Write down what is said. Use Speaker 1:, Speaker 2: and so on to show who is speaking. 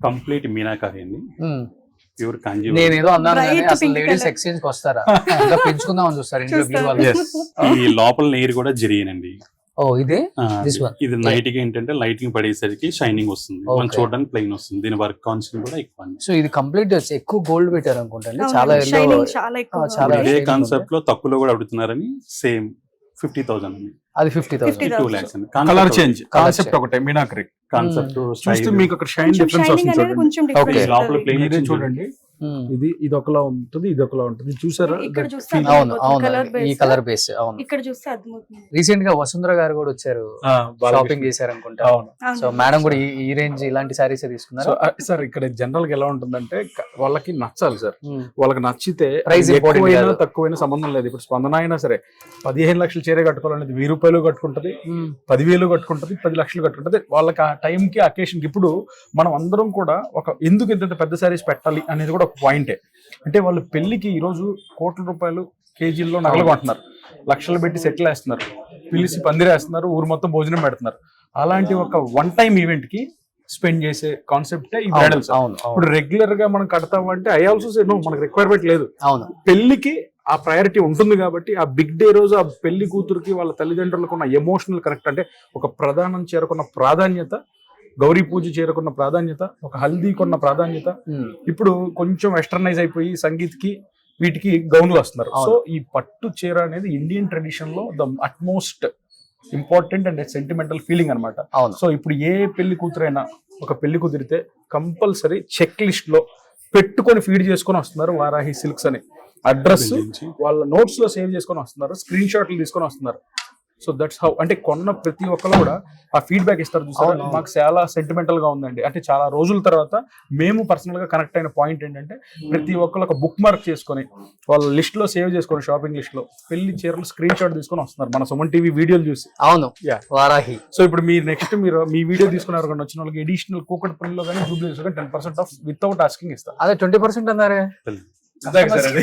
Speaker 1: Complete meenakari అండి, pure kanji.
Speaker 2: నేనేదో అన్నాను కానీ
Speaker 3: Bright
Speaker 2: అసలు
Speaker 3: pink
Speaker 2: లేడీస్
Speaker 3: colour.
Speaker 2: ఎక్స్చేంజ్ కి వస్తారా? ఇంకా పెంచుకుందాం అని చూస్తారు ఇంట్లో
Speaker 3: చూస్తారు.
Speaker 2: వాళ్ళు.
Speaker 1: Yes. ఈ లోపల లేయర్ కూడా జరిగినండి.
Speaker 2: ఓ ఇదే This one.
Speaker 1: ఇది నైట్ గా ఏంటంటే లైటింగ్ పడేసరికి షైనింగ్ వస్తుంది,
Speaker 2: Okay.
Speaker 1: మనం చూడడానికి ప్లెయిన్ వస్తుంది. దీని వర్క్ కాన్సెప్ట్ కూడా ఎక్కువ అండి.
Speaker 2: సో ఇది కంప్లీట్ ఎక్కువ గోల్డ్ పెట్టారు అనుకుంటండి, చాలా
Speaker 3: అవునండి,
Speaker 2: yellow.
Speaker 3: షైనింగ్ చాలా ఎక్కువ.
Speaker 2: చాలా
Speaker 1: ఇదే
Speaker 2: shading
Speaker 1: కాన్సెప్ట్ లో తక్కువలో కూడా అడుగుతున్నారని సేమ్ 50,000 అండి,
Speaker 2: అది 50,000.
Speaker 1: 2 lakhs అండి.
Speaker 4: Colour change
Speaker 2: Colour
Speaker 4: concept
Speaker 2: change.
Speaker 4: ఒకటే మీనాకరి
Speaker 1: కాన్సెప్ట్
Speaker 4: చూస్తే మీకు అక్కడ షైన్
Speaker 3: కొంచెం
Speaker 4: డిఫరెన్స్
Speaker 3: షైనింగ్
Speaker 4: వస్తుంది
Speaker 3: అనేది
Speaker 4: చూడండి.
Speaker 3: కొంచెం
Speaker 2: Okay.
Speaker 3: difference
Speaker 1: లోపల
Speaker 3: ఉంటుంది.
Speaker 1: ప్లెయిన్
Speaker 4: మీరే చూడండి, ఇది ఒకలా ఉంటుంది, ఇది ఒకలా ఉంటుంది. చూసారా?
Speaker 3: ఇక్కడ
Speaker 4: That
Speaker 3: చూస్తే
Speaker 4: feel-
Speaker 2: అవును అవును
Speaker 3: Colour
Speaker 2: ఈ
Speaker 3: base.
Speaker 2: కలర్ బేస్ అవును.
Speaker 3: ఇక్కడ చూస్తే అర్థమవుతుంది.
Speaker 2: రీసెంట్ గా వసుంధర గారు కూడా వచ్చారు,
Speaker 4: బాలకృష్ణ.
Speaker 2: షాపింగ్ చేశారు అనుకుంటా.
Speaker 4: అవును.
Speaker 3: అవును.
Speaker 2: సో మేడం కూడా ఈ రేంజ్ ఇలాంటి సారీస్ తీసుకున్నారు.
Speaker 4: సో సార్ ఇక్కడ జనరల్ గా ఎలా ఉంటుందంటే వాళ్ళకి నచ్చాలి సార్, వాళ్ళకి నచ్చితే
Speaker 2: Price important
Speaker 4: ఎక్కువైనా
Speaker 2: కాదు.
Speaker 4: తక్కువైనా సంబంధం లేదు. ఇప్పుడు స్పందన అయినా సరే 15 లక్షలు చీర కట్టుకోవాలనేది 1000 రూపాయలు కట్టుకుంటది, 10,000 కట్టుకుంటది, 10 లక్షలు కట్టుకుంటది. వాళ్ళకి ఆ టైం కి అకేషన్ కి ఇప్పుడు మనం అందరం కూడా ఒక ఎందుకు ఇంత పెద్ద సారీస్ పెట్టాలి అనేది కూడా ఒక పాయింటే. అంటే వాళ్ళు పెళ్లికి ఈ రోజు కోట్ల రూపాయలు కేజీల్లో నగలు కొంటున్నారు, లక్షలు పెట్టి సెటిల్ వేస్తున్నారు, పిలిచి పందిరేస్తున్నారు, ఊరు మొత్తం భోజనం పెడుతున్నారు. అలాంటి ఒక వన్ టైం ఈవెంట్ కి స్పెండ్ చేసే కాన్సెప్టే ఈ బ్రైడల్స్.
Speaker 2: అవును
Speaker 4: ఇప్పుడు రెగ్యులర్ గా మనం కడతామంటే ఐ ఆల్సో సే నో, మనకు రిక్వైర్మెంట్ లేదు.
Speaker 2: అవును
Speaker 4: పెళ్లికి ఆ ప్రయారిటీ ఉంటుంది కాబట్టి ఆ బిగ్ డే రోజు ఆ పెళ్లి కూతురికి వాళ్ళ తల్లిదండ్రులకు ఉన్న ఎమోషనల్ కనెక్ట్, అంటే ఒక ప్రధానం చేరుకున్న ప్రాధాన్యత, గౌరీ పూజ చేరుకున్న ప్రాధాన్యత, ఒక హల్దీకున్న ప్రాధాన్యత, ఇప్పుడు కొంచెం వెస్టర్నైజ్ అయిపోయి సంగీత్కి వీటికి గౌన్లు వస్తున్నారు. సో ఈ పట్టు చీర అనేది ఇండియన్ ట్రెడిషన్ లో the utmost important and sentimental feeling అనమాట.
Speaker 2: అవును.
Speaker 4: సో ఇప్పుడు ఏ పెళ్లి కూతురైనా ఒక పెళ్లి కుదిరితే కంపల్సరీ చెక్ లిస్ట్ లో పెట్టుకొని ఫీడ్ చేసుకొని వస్తున్నారు వారాహి సిల్క్స్ అని అడ్రస్, వాళ్ళ నోట్స్ లో సేవ్ చేసుకొని వస్తున్నారు, స్క్రీన్ షాట్లు తీసుకొని వస్తున్నారు. సో దట్స్ హౌ, అంటే కొన్న ప్రతి ఒక్కరు కూడా ఆ ఫీడ్బ్యాక్ ఇస్తారు. చూసారు, మాకు చాలా సెంటిమెంటల్ గా ఉందండి. అంటే చాలా రోజుల తర్వాత మేము పర్సనల్ గా కనెక్ట్ అయిన పాయింట్ ఏంటంటే ప్రతి ఒక్కరు ఒక బుక్ మార్క్ చేసుకొని వాళ్ళ లిస్ట్ లో సేవ్ చేసుకొని షాపింగ్ లిస్ట్ లో పెళ్లి చీరలు స్క్రీన్ షాట్ తీసుకొని వస్తున్నారు మన సుమన్ టీవీ వీడియోలు చూసి.
Speaker 2: అవును
Speaker 4: Yeah.
Speaker 2: వారాహి.
Speaker 4: సో ఇప్పుడు మీరు నెక్స్ట్ మీరు మీ వీడియో తీసుకున్నారు కానీ వచ్చిన వాళ్ళకి ఎడిషనల్ కూకట్పల్లిలో కానీ జూబ్లీస్ కానీ 10% ఆఫ్ వితౌట్ ఆస్కింగ్ ఇస్తారు.
Speaker 2: అదే 20% అన్నారే.
Speaker 4: అదే సార్ అది.